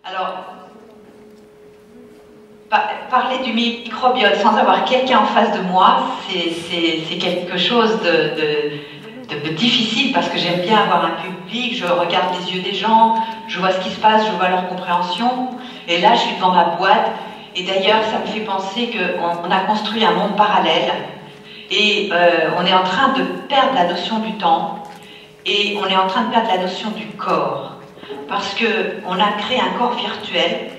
Alors, parler du microbiote sans avoir quelqu'un en face de moi, c'est quelque chose de difficile parce que j'aime bien avoir un public, je regarde les yeux des gens, je vois ce qui se passe, je vois leur compréhension. Et là, je suis devant ma boîte. Et d'ailleurs, ça me fait penser qu'on a construit un monde parallèle et on est en train de perdre la notion du temps et on est en train de perdre la notion du corps parce qu'on a créé un corps virtuel.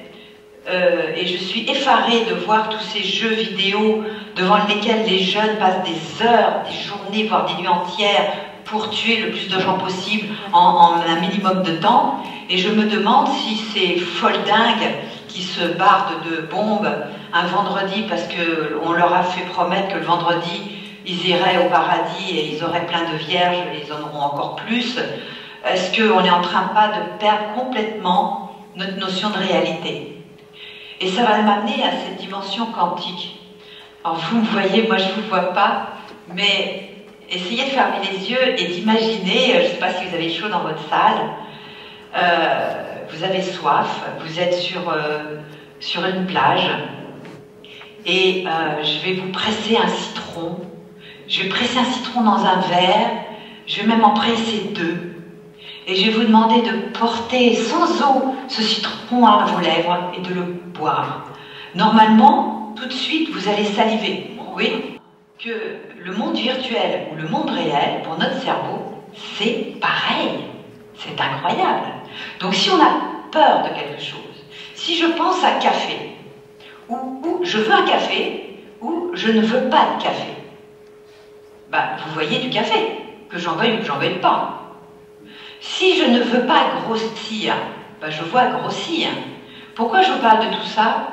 Et je suis effarée de voir tous ces jeux vidéo devant lesquels les jeunes passent des heures, des journées, voire des nuits entières pour tuer le plus de gens possible en un minimum de temps. Et je me demande si ces folles dingues qui se bardent de bombes un vendredi parce qu'on leur a fait promettre que le vendredi ils iraient au paradis et ils auraient plein de vierges et ils en auront encore plus, est-ce qu'on est en train pas de perdre complètement notre notion de réalité? Et ça va m'amener à cette dimension quantique. Alors vous me voyez, moi je ne vous vois pas, mais essayez de fermer les yeux et d'imaginer, je ne sais pas si vous avez chaud dans votre salle, vous avez soif, vous êtes sur une plage, et je vais vous presser un citron, je vais presser un citron dans un verre, je vais même en presser deux. Et je vais vous demander de porter sans eau ce citron à vos lèvres et de le boire. Normalement, tout de suite, vous allez saliver. Oui, que le monde virtuel ou le monde réel, pour notre cerveau, c'est pareil. C'est incroyable. Donc si on a peur de quelque chose, si je pense à café, ou je veux un café, ou je ne veux pas de café, ben, vous voyez du café, que j'en veuille ou que j'en veuille pas. Si je ne veux pas grossir, ben je vois grossir. Pourquoi je vous parle de tout ça?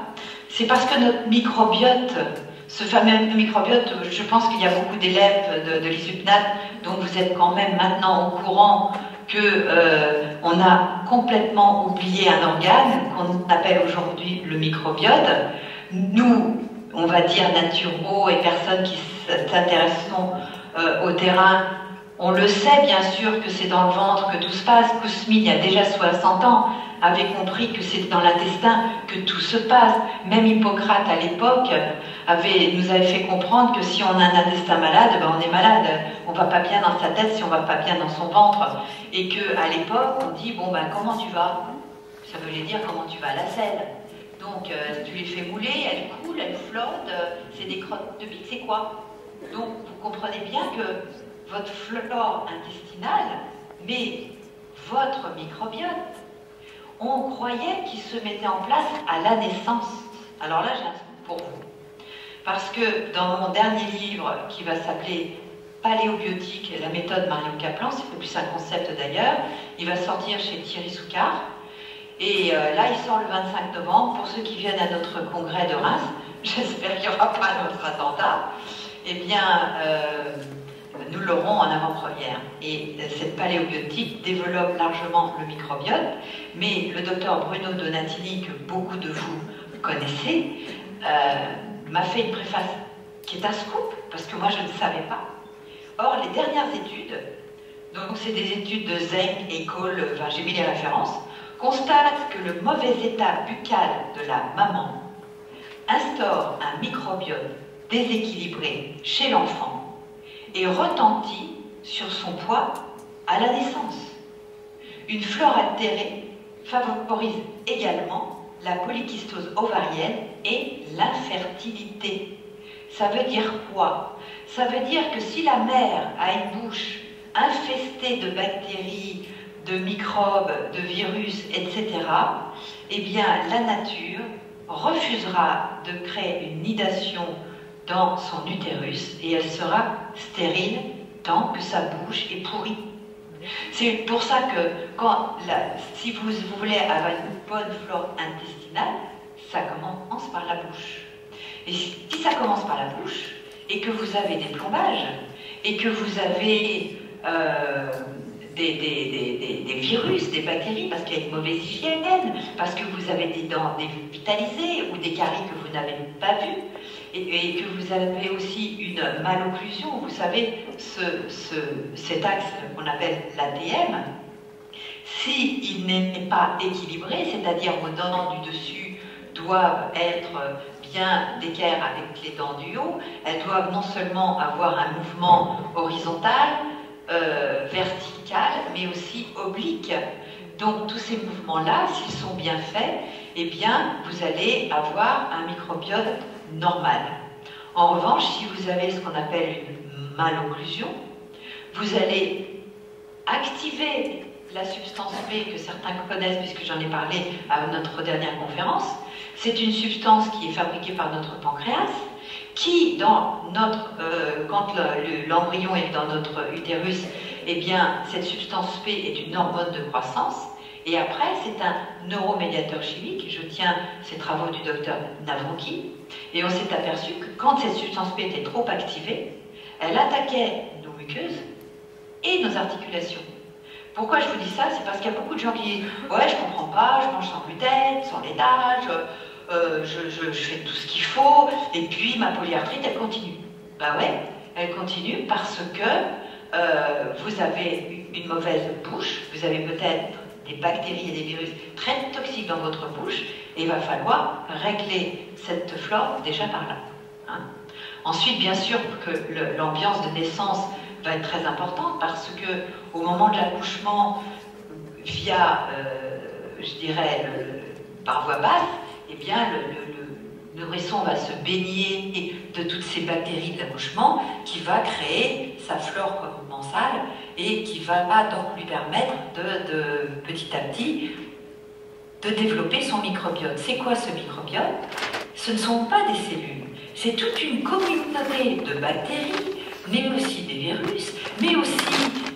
C'est parce que notre microbiote, ce fameux microbiote, je pense qu'il y a beaucoup d'élèves de l'ISUPNAT, donc vous êtes quand même maintenant au courant qu'on a complètement oublié un organe qu'on appelle aujourd'hui le microbiote. Nous, on va dire naturaux et personnes qui s'intéressent au terrain, on le sait bien sûr que c'est dans le ventre que tout se passe. Kouzmine, il y a déjà 60 ans, avait compris que c'est dans l'intestin que tout se passe. Même Hippocrate à l'époque nous avait fait comprendre que si on a un intestin malade, ben on est malade. On ne va pas bien dans sa tête si on ne va pas bien dans son ventre. Et qu'à l'époque, on dit, bon ben comment tu vas? Ça voulait dire comment tu vas à la selle. Donc tu les fais mouler, elles coulent, elles flottent, c'est des crottes de bique, c'est quoi? Donc vous comprenez bien que votre flore intestinale, mais votre microbiote, on croyait qu'il se mettait en place à la naissance. Alors là, j'ai un scoop pour vous. Parce que dans mon dernier livre, qui va s'appeler Paléobiotique, la méthode Marion Kaplan, c'est plus un concept d'ailleurs, il va sortir chez Thierry Soucard. Et là, il sort le 25 novembre. Pour ceux qui viennent à notre congrès de Reims, j'espère qu'il n'y aura pas d'autres attentats, eh bien, nous l'aurons en avant-première. Et cette paléobiotique développe largement le microbiote, mais le docteur Bruno Donatini, que beaucoup de vous connaissez, m'a fait une préface qui est un scoop, parce que moi je ne savais pas. Or, les dernières études, donc c'est des études de Zeng et Cole, enfin j'ai mis les références, constatent que le mauvais état buccal de la maman instaure un microbiote déséquilibré chez l'enfant et retentit sur son poids à la naissance. Une flore altérée favorise également la polykystose ovarienne et l'infertilité. Ça veut dire quoi? Ça veut dire que si la mère a une bouche infestée de bactéries, de microbes, de virus, etc., eh bien la nature refusera de créer une nidation dans son utérus et elle sera stérile tant que sa bouche est pourrie. C'est pour ça que si vous voulez avoir une bonne flore intestinale, ça commence par la bouche. Et si ça commence par la bouche, et que vous avez des plombages, et que vous avez des virus, des bactéries, parce qu'il y a une mauvaise hygiène, parce que vous avez des dents dévitalisées ou des caries que vous n'avez pas vues, et que vous avez aussi une malocclusion, vous savez, cet axe qu'on appelle l'ATM, S'il n'est pas équilibré, c'est-à-dire vos dents du dessus doivent être bien d'équerre avec les dents du haut, elles doivent non seulement avoir un mouvement horizontal, vertical, mais aussi oblique. Donc tous ces mouvements-là, s'ils sont bien faits, eh bien vous allez avoir un microbiote normal. En revanche, si vous avez ce qu'on appelle une malocclusion, vous allez activer la substance P que certains connaissent puisque j'en ai parlé à notre dernière conférence. C'est une substance qui est fabriquée par notre pancréas, qui, quand l'embryon est dans notre utérus, eh bien, cette substance P est une hormone de croissance. Et après, c'est un neuromédiateur chimique. Je tiens ces travaux du docteur Navronki. Et on s'est aperçu que quand cette substance P était trop activée, elle attaquait nos muqueuses et nos articulations. Pourquoi je vous dis ça? C'est parce qu'il y a beaucoup de gens qui disent « Ouais, je comprends pas, je mange sans gluten, sans laitage, je fais tout ce qu'il faut, et puis ma polyarthrite, elle continue. » Ben ouais, elle continue parce que vous avez une mauvaise bouche, vous avez peut-être des bactéries et des virus très toxiques dans votre bouche, et il va falloir régler cette flore déjà par là. Hein. Ensuite, bien sûr que l'ambiance de naissance va être très importante parce que au moment de l'accouchement, via, je dirais, par voie basse, eh bien, le nourrisson va se baigner de toutes ces bactéries de l'accouchement qui va créer sa flore commensale et qui va donc lui permettre de petit à petit de développer son microbiote. C'est quoi ce microbiote? Ce ne sont pas des cellules, c'est toute une communauté de bactéries, mais aussi des virus, mais aussi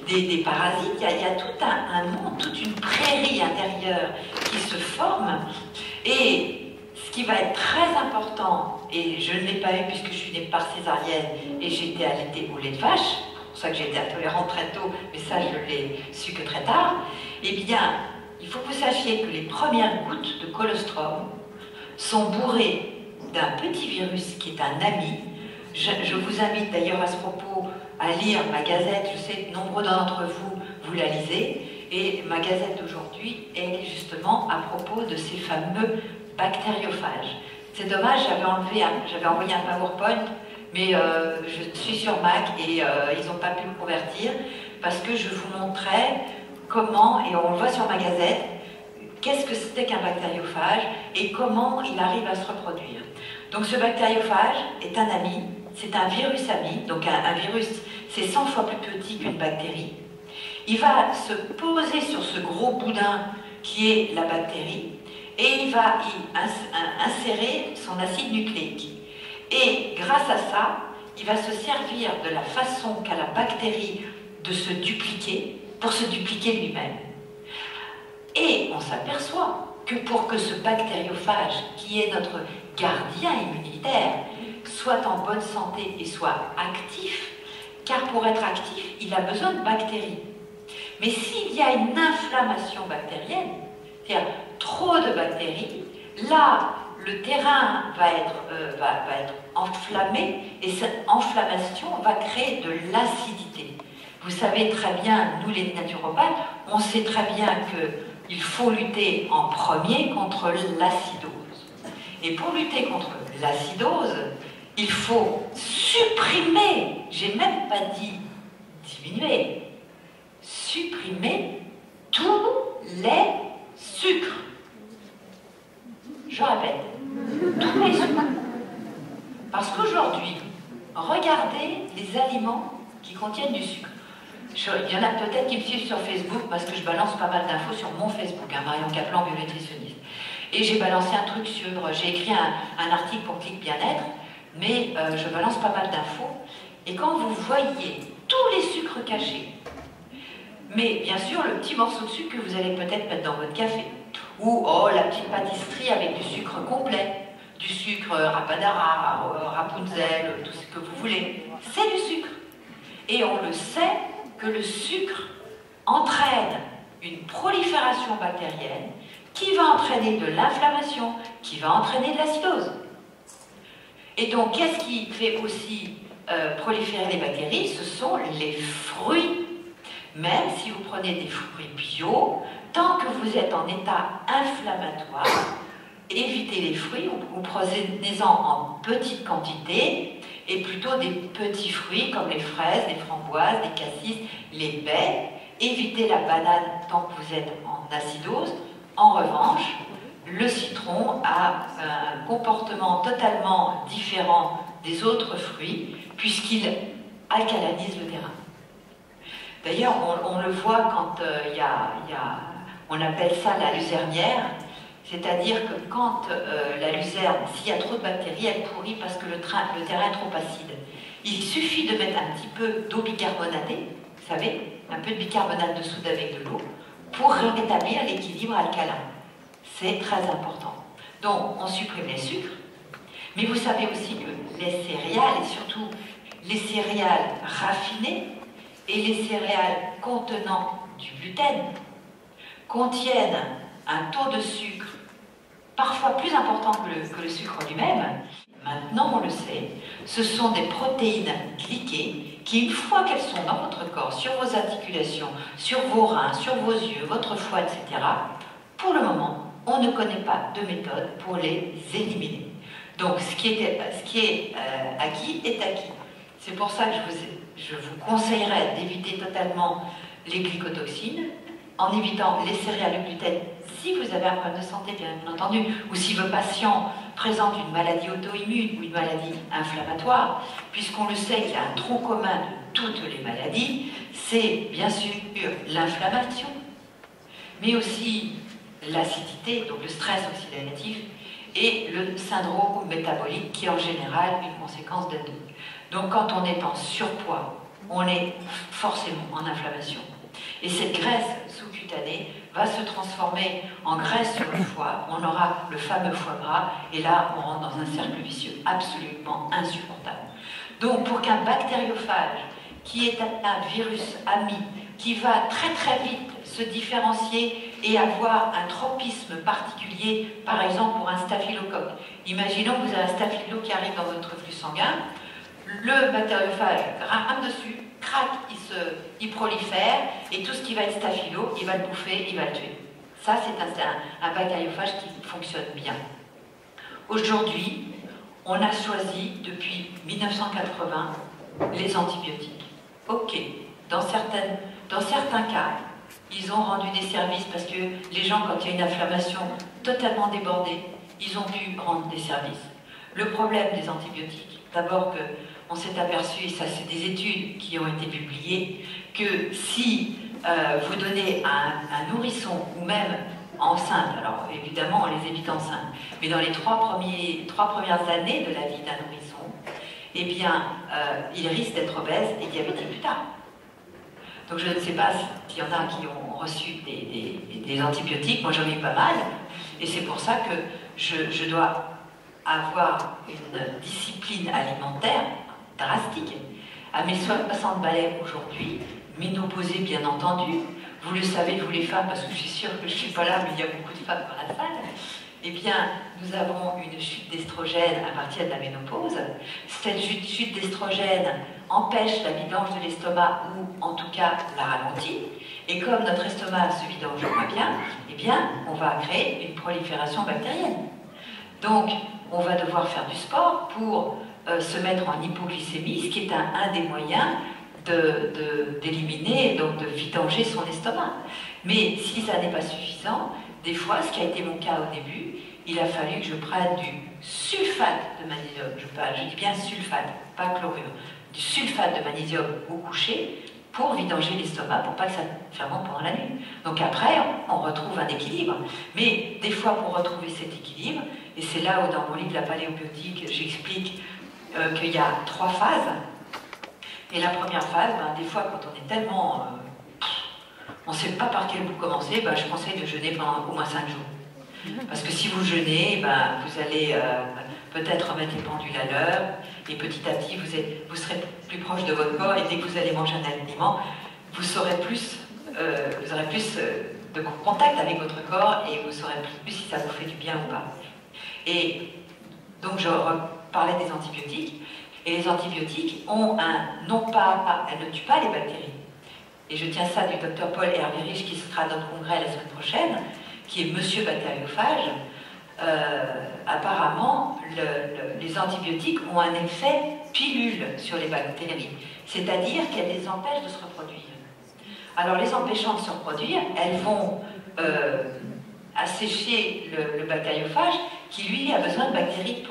des parasites. Il y a tout un monde, toute une prairie intérieure qui se forme. Et ce qui va être très important, et je ne l'ai pas eu puisque je suis née par césarienne et j'ai été allaitée au lait de vache, c'est pour ça que j'ai été intolérante très tôt, mais ça je l'ai su que très tard, eh bien, il faut que vous sachiez que les premières gouttes de colostrum sont bourrées d'un petit virus qui est un ami. Je vous invite d'ailleurs à ce propos à lire ma gazette. Je sais que nombreux d'entre vous, vous la lisez. Et ma gazette d'aujourd'hui, elle est justement à propos de ces fameux bactériophages. C'est dommage, j'avais envoyé un PowerPoint, mais je suis sur Mac et ils n'ont pas pu le convertir parce que je vous montrais comment, et on le voit sur ma gazette, qu'est-ce que c'était qu'un bactériophage et comment il arrive à se reproduire. Donc ce bactériophage est un ami, c'est un virus ami, donc un virus c'est 100 fois plus petit qu'une bactérie. Il va se poser sur ce gros boudin qui est la bactérie et il va y insérer son acide nucléique. Et grâce à ça, il va se servir de la façon qu'a la bactérie de se dupliquer pour se dupliquer lui-même. Et on s'aperçoit que pour que ce bactériophage, qui est notre gardien immunitaire, soit en bonne santé et soit actif, car pour être actif, il a besoin de bactéries. Mais s'il y a une inflammation bactérienne, c'est-à-dire trop de bactéries, là, le terrain va être enflammé et cette inflammation va créer de l'acidité. Vous savez très bien, nous les naturopathes, on sait très bien qu'il faut lutter en premier contre l'acidose. Et pour lutter contre l'acidose, il faut supprimer, j'ai même pas dit diminuer, supprimer tous les sucres. Je répète, tous les sucres. Parce qu'aujourd'hui, regardez les aliments qui contiennent du sucre. Il y en a peut-être qui me suivent sur Facebook parce que je balance pas mal d'infos sur mon Facebook, hein, Marion Kaplan, bionutritionniste. Et j'ai balancé un truc j'ai écrit un article pour Clic Bien-être, mais je balance pas mal d'infos. Et quand vous voyez tous les sucres cachés, mais bien sûr le petit morceau de sucre que vous allez peut-être mettre dans votre café, ou oh, la petite pâtisserie avec du sucre complet, du sucre Rapadara, Rapunzel, tout ce que vous voulez, c'est du sucre. Et on le sait que le sucre entraîne une prolifération bactérienne qui va entraîner de l'inflammation, qui va entraîner de l'acidose. Et donc, qu'est-ce qui fait aussi proliférer les bactéries? Ce sont les fruits. Même si vous prenez des fruits bio, tant que vous êtes en état inflammatoire, évitez les fruits, ou prenez-en en petite quantité, et plutôt des petits fruits comme les fraises, les framboises, les cassis, les baies. Évitez la banane tant que vous êtes en acidose. En revanche, le citron a un comportement totalement différent des autres fruits, puisqu'il alcalinise le terrain. D'ailleurs, on le voit quand on appelle ça la luzernière, c'est-à-dire que quand la luzerne, s'il y a trop de bactéries, elle pourrit parce que le terrain est trop acide. Il suffit de mettre un petit peu d'eau bicarbonatée, vous savez, un peu de bicarbonate de soude avec de l'eau, pour rétablir l'équilibre alcalin. C'est très important. Donc, on supprime les sucres, mais vous savez aussi que les céréales, et surtout les céréales raffinées, et les céréales contenant du gluten, contiennent un taux de sucre parfois plus important que le sucre lui-même. Maintenant, on le sait, ce sont des protéines glyquées qui, une fois qu'elles sont dans votre corps, sur vos articulations, sur vos reins, sur vos yeux, votre foie, etc., pour le moment, on ne connaît pas de méthode pour les éliminer. Donc, ce qui est acquis est acquis. C'est pour ça que je vous conseillerais d'éviter totalement les glycotoxines, en évitant les céréales de gluten si vous avez un problème de santé, bien entendu, ou si vos patients présentent une maladie auto-immune ou une maladie inflammatoire, puisqu'on le sait qu'il y a un tronc commun de toutes les maladies, c'est bien sûr l'inflammation, mais aussi l'acidité, donc le stress oxydatif, et le syndrome métabolique qui est en général une conséquence d'être. Donc quand on est en surpoids, on est forcément en inflammation. Et cette graisse sous-cutanée va se transformer en graisse sur le foie, on aura le fameux foie gras, et là on rentre dans un cercle vicieux absolument insupportable. Donc pour qu'un bactériophage, qui est un virus ami, qui va très très vite se différencier et avoir un tropisme particulier, par exemple pour un staphylocoque. Imaginons que vous avez un staphylo qui arrive dans votre flux sanguin, le bactériophage rame dessus, crac, il prolifère, et tout ce qui va être staphylo, il va le bouffer, il va le tuer. Ça, c'est un bactériophage qui fonctionne bien. Aujourd'hui, on a choisi, depuis 1980, les antibiotiques. Ok, dans certains cas, ils ont rendu des services parce que les gens, quand il y a une inflammation totalement débordée, ils ont pu rendre des services. Le problème des antibiotiques, d'abord qu'on s'est aperçu, et ça c'est des études qui ont été publiées, que si vous donnez à un nourrisson ou même enceinte, alors évidemment on les évite enceintes, mais dans les trois premières années de la vie d'un nourrisson, eh bien il risque d'être obèse et diabétique plus tard. Donc je ne sais pas s'il y en a qui ont reçu des antibiotiques, moi j'en ai pas mal, et c'est pour ça que je dois avoir une discipline alimentaire drastique. À mes 60 balais aujourd'hui, ménopausée bien entendu, vous le savez, vous les femmes, parce que je suis sûre que je ne suis pas là, mais il y a beaucoup de femmes dans la salle, eh bien, nous avons une chute d'estrogène à partir de la ménopause. Cette chute d'estrogène empêche la vidange de l'estomac, ou en tout cas la ralentit. Et comme notre estomac se vidange moins bien, eh bien, on va créer une prolifération bactérienne. Donc, on va devoir faire du sport pour se mettre en hypoglycémie, ce qui est un des moyens d'éliminer, donc de vidanger son estomac. Mais si ça n'est pas suffisant, des fois, ce qui a été mon cas au début, il a fallu que je prenne du sulfate de magnésium, je dis bien sulfate, pas chlorure, du sulfate de magnésium au coucher pour vidanger l'estomac, pour pas que ça fermente pendant la nuit. Donc après, on retrouve un équilibre. Mais des fois, pour retrouver cet équilibre, et c'est là où dans mon livre La paléobiotique, j'explique qu'il y a 3 phases. Et la première phase, des fois, quand on est tellement... on ne sait pas par quel bout commencer, je conseille de jeûner pendant au moins 5 jours. Parce que si vous jeûnez, vous allez peut-être remettre les pendules à l'heure, et petit à petit, vous serez plus proche de votre corps, et dès que vous allez manger un aliment, vous aurez plus de contact avec votre corps, et vous saurez plus si ça vous fait du bien ou pas. Et donc, je parlais des antibiotiques, et les antibiotiques ont elles ne tuent pas les bactéries, et je tiens ça du docteur Paul Hervé-Riche qui sera à notre congrès la semaine prochaine, qui est monsieur bactériophage, apparemment les antibiotiques ont un effet pilule sur les bactéries, c'est-à-dire qu'elles les empêchent de se reproduire. Alors les empêchant de se reproduire, elles vont assécher le bactériophage qui lui a besoin de bactéries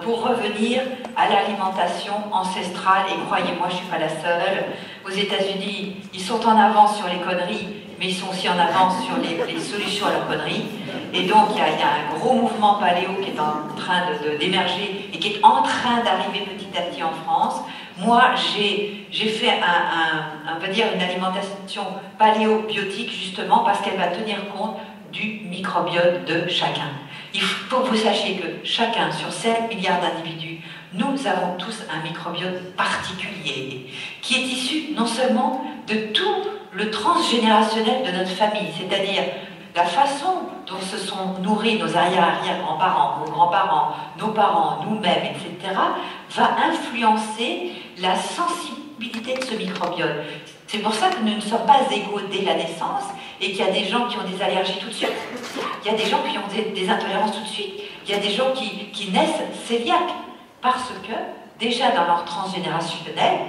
pour revenir à l'alimentation ancestrale. Et croyez-moi, je ne suis pas la seule. Aux États-Unis, ils sont en avance sur les conneries, mais ils sont aussi en avance sur les solutions à leurs conneries. Et donc il y a un gros mouvement paléo qui est en train d'émerger et qui est en train d'arriver petit à petit en France. Moi, j'ai fait on va dire une alimentation paléobiotique justement parce qu'elle va tenir compte du microbiote de chacun. Il faut que vous sachiez que chacun, sur 7 milliards d'individus, nous avons tous un microbiote particulier qui est issu non seulement de tout le transgénérationnel de notre famille, c'est-à-dire la façon dont se sont nourris nos arrière-arrière-grands-parents, nos grands-parents, nos parents, nous-mêmes, etc., va influencer la sensibilité de ce microbiote. C'est pour ça que nous ne sommes pas égaux dès la naissance et qu'il y a des gens qui ont des allergies tout de suite. Il y a des gens qui ont des intolérances tout de suite. Il y a des gens qui naissent cœliaques parce que, déjà dans leur transgénérationnel,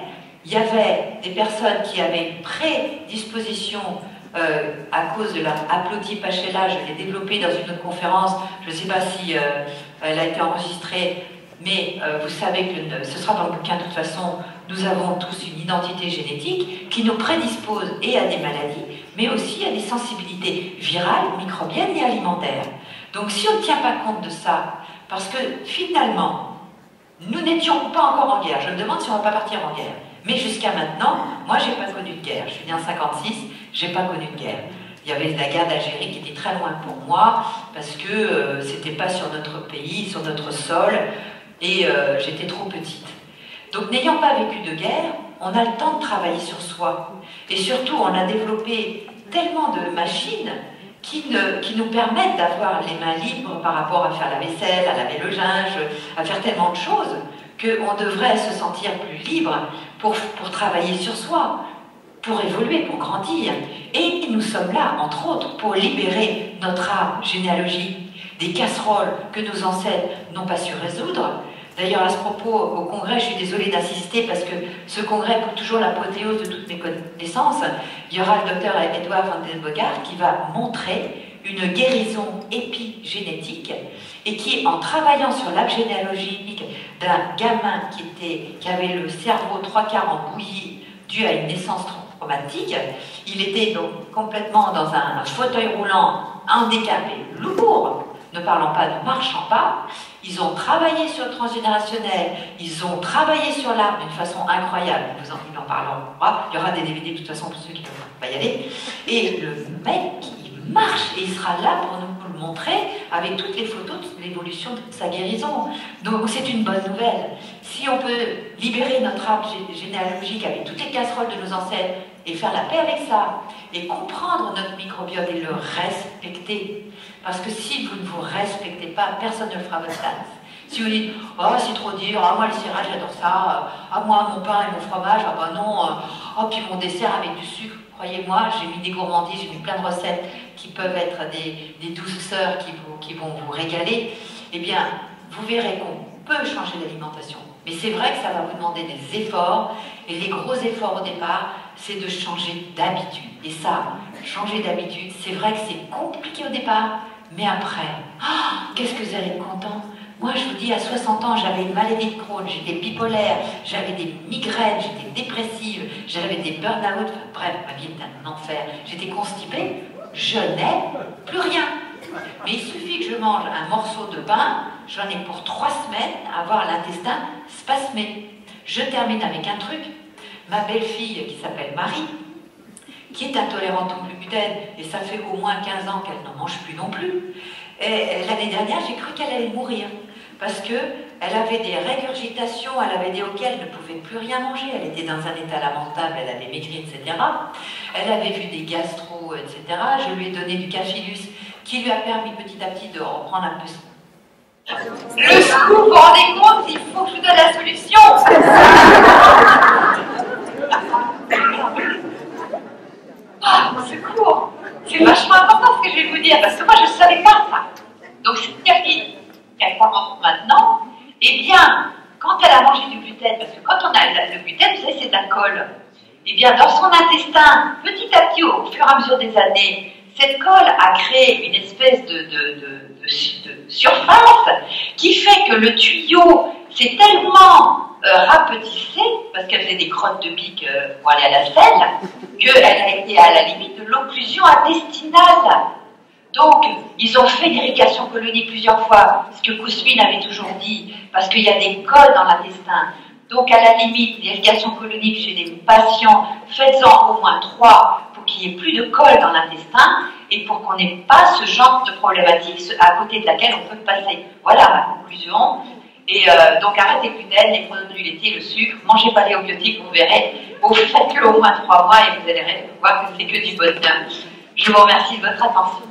il y avait des personnes qui avaient une prédisposition à cause de leur haplotype HLA. Je l'ai développé dans une autre conférence. Je ne sais pas si elle a été enregistrée, mais vous savez que ce sera dans le bouquin de toute façon. Nous avons tous une identité génétique qui nous prédispose et à des maladies, mais aussi à des sensibilités virales, microbiennes et alimentaires. Donc si on ne tient pas compte de ça, parce que finalement, nous n'étions pas encore en guerre, je me demande si on ne va pas partir en guerre, mais jusqu'à maintenant, moi je n'ai pas connu de guerre, je suis née en 56, je n'ai pas connu de guerre. Il y avait la guerre d'Algérie qui était très loin pour moi, parce que c'était pas sur notre pays, sur notre sol, et j'étais trop petite. Donc n'ayant pas vécu de guerre, on a le temps de travailler sur soi. Et surtout, on a développé tellement de machines qui nous permettent d'avoir les mains libres par rapport à faire la vaisselle, à laver le linge, à faire tellement de choses, qu'on devrait se sentir plus libre pour travailler sur soi, pour évoluer, pour grandir. Et nous sommes là, entre autres, pour libérer notre arbre généalogique des casseroles que nos ancêtres n'ont pas su résoudre. D'ailleurs, à ce propos, au congrès, je suis désolée d'assister parce que ce congrès coupe toujours l'apothéose de toutes mes connaissances. Il y aura le docteur Edouard van den Bogart qui va montrer une guérison épigénétique et qui, en travaillant sur l'arbre généalogique d'un gamin qui avait le cerveau 3/4 en bouillie dû à une naissance traumatique, il était donc complètement dans un fauteuil roulant, handicapé, lourd, ne parlant pas, ne marchant pas. Ils ont travaillé sur le transgénérationnel, ils ont travaillé sur l'arbre d'une façon incroyable. Ils en parleront. Il y aura des DVD de toute façon pour ceux qui ne peuvent pas y aller. Et le mec, il marche et il sera là pour nous le montrer avec toutes les photos de l'évolution de sa guérison. Donc c'est une bonne nouvelle. Si on peut libérer notre arbre généalogique avec toutes les casseroles de nos ancêtres et faire la paix avec ça, et comprendre notre microbiote et le respecter. Parce que si vous ne vous respectez pas, personne ne le fera à votre place. Si vous dites « Oh, c'est trop dur, ah, moi le cirage, j'adore ça, ah, moi mon pain et mon fromage, ah bah non, oh, puis mon dessert avec du sucre », croyez-moi, j'ai mis des gourmandises, j'ai mis plein de recettes qui peuvent être des douceurs qui vont vous régaler. Eh bien, vous verrez qu'on peut changer d'alimentation. Mais c'est vrai que ça va vous demander des efforts, et les gros efforts au départ, c'est de changer d'habitude. Et ça, changer d'habitude, c'est vrai que c'est compliqué au départ, mais après, oh, qu'est-ce que vous allez être content. Moi, je vous dis, à 60 ans, j'avais une maladie de Crohn, j'étais bipolaire, j'avais des migraines, j'étais dépressive, j'avais des burn-out, bref, ma vie était un enfer. J'étais constipée, je n'ai plus rien. Mais il suffit que je mange un morceau de pain, j'en ai pour 3 semaines à avoir l'intestin spasmé. Je termine avec un truc. Ma belle-fille, qui s'appelle Marie, qui est intolérante au gluten, et ça fait au moins 15 ans qu'elle n'en mange plus non plus, l'année dernière, j'ai cru qu'elle allait mourir, parce qu'elle avait des régurgitations, elle avait des hoquets, elle ne pouvait plus rien manger, elle était dans un état lamentable, elle avait maigri, etc. Elle avait vu des gastro, etc. Je lui ai donné du cafilus, qui lui a permis petit à petit de reprendre un peu le scoop. Vous vous rendez compte, il faut que je vous donne la solution. le gluten, vous savez, c'est de la colle. Eh bien, dans son intestin, petit à petit, au fur et à mesure des années, cette colle a créé une espèce de surface qui fait que le tuyau s'est tellement rapetissé, parce qu'elle faisait des crottes de bique pour aller à la selle, qu'elle a été à la limite de l'occlusion intestinale. Donc, ils ont fait l'irrigation colonique plusieurs fois, ce que Kousmine avait toujours dit, parce qu'il y a des colles dans l'intestin. Donc, à la limite, l'irrigation colonique chez les patients, faites-en au moins 3 pour qu'il n'y ait plus de colle dans l'intestin et pour qu'on n'ait pas ce genre de problématique à côté de laquelle on peut passer. Voilà ma conclusion. Et donc, arrêtez le gluten, les produits laitiers, le sucre, mangez pas d'éobiotiques, vous verrez. Vous faites-le au moins 3 mois et vous allez voir que c'est que du bonheur. Je vous remercie de votre attention.